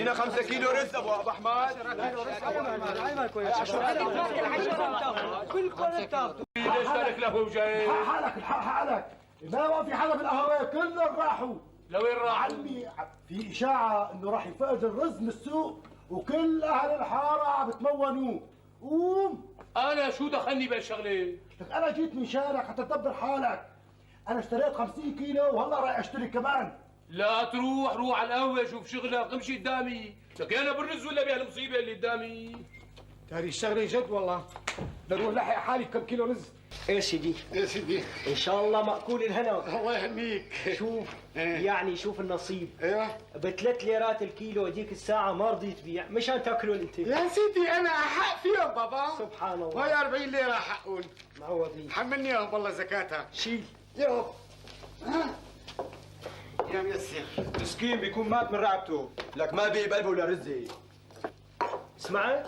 اعطينا 5 كيلو رز ابو احمد. ليش تارك له وجاي؟ حالك ما في حدا بالقهوه، كلهم راحوا. لوين راح؟ عمي في اشاعه انه راح يفقد الرز من السوق وكل اهل الحاره بتمونوه. قوم. انا شو دخلني بهالشغله؟ لك انا جيت من شارك حتى تدبر حالك. انا اشتريت 50 كيلو وهلا رايح اشتري كمان. لا تروح، روح على القهوه شوف شغلك، امشي قدامي. لك انا بالرز ولا بهالمصيبه اللي قدامي؟ تاري الشغله جد والله. بدي اروح لحق حالي بكم كيلو رز. ايه سيدي؟ ايه سيدي؟ ان شاء الله مأكول الهنا. الله يهنيك. شوف يعني شوف النصيب. ايوه ب3 ليرات الكيلو هديك الساعة ما رضيت بيع، مشان تاكلون انت. يا سيدي انا احق فيهم بابا. سبحان الله. وهي 40 ليره حقون. معوضين. حملني اياهم والله زكاتها. شيل. يلا. يا ميسر. مسكين بيكون مات من رقبته، لك ما بقي بقلبه ولا رزق. اسمع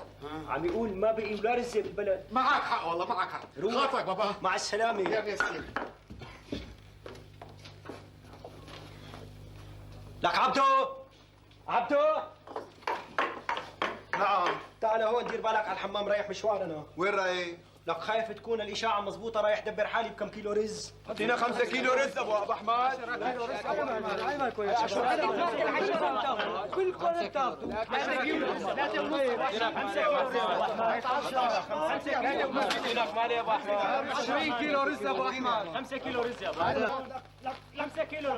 عم يقول ما بقي ولا رزق بالبلد. معك حق والله معك حق. خاطرك بابا. مع السلامة. يا ميسر. لك عبدو نعم. تعال هون دير بالك على الحمام، رايح مشوار انا. وين رايح؟ لك خايف تكون الإشاعة مضبوطة، رايح دبر حالي بكم كيلو رز. اعطينا 5 كيلو رز ابو احمد. كيلو رز ابو احمد. 5 كيلو رز يا ابو احمد. 5 كيلو.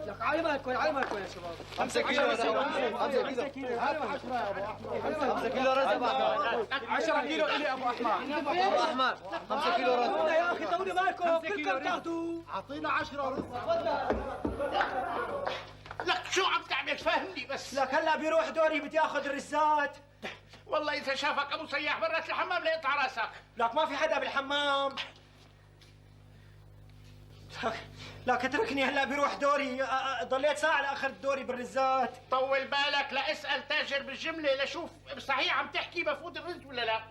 لك عيمكم يا شباب. 5 كيلو رز. 5 كيلو. 5 كيلو رز ابو احمد. 10 كيلو الي ابو احمد. ابو احمد 5 كيلو رز. يا اخي طولوا بالكم كلكم تاخذوا. اعطينا 10 رز. لك شو عم تعمل فهمني بس. لك هلا بيروح دوري بدي اخذ الرزات. والله اذا شافك ابو سياح برات الحمام ليقطع راسك. لك ما في حدا بالحمام. لك اتركني هلا بيروح دوري، ضليت ساعة لاخذ دوري بالرزات. طول بالك لاسال تاجر بالجمله لشوف صحيح عم تحكي بفوت الرز ولا لا.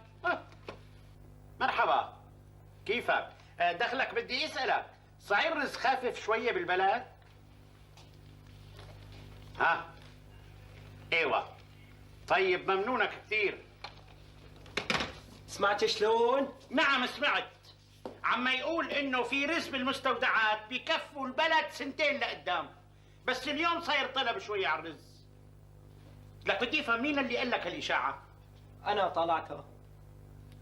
مرحبا كيفك؟ دخلك بدي اسالك صحيح الرز خافف شويه بالبلد؟ ها ايوه طيب ممنونك كثير. سمعت شلون؟ نعم سمعت. عما يقول انه في رز بالمستودعات بكفوا البلد سنتين لقدام، بس اليوم صاير طلب شويه على الرز. لك بدي افهم مين اللي قال لك هالاشاعه؟ انا طالعتها.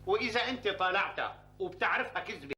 واذا انت طالعتها وبتعرفها كذبه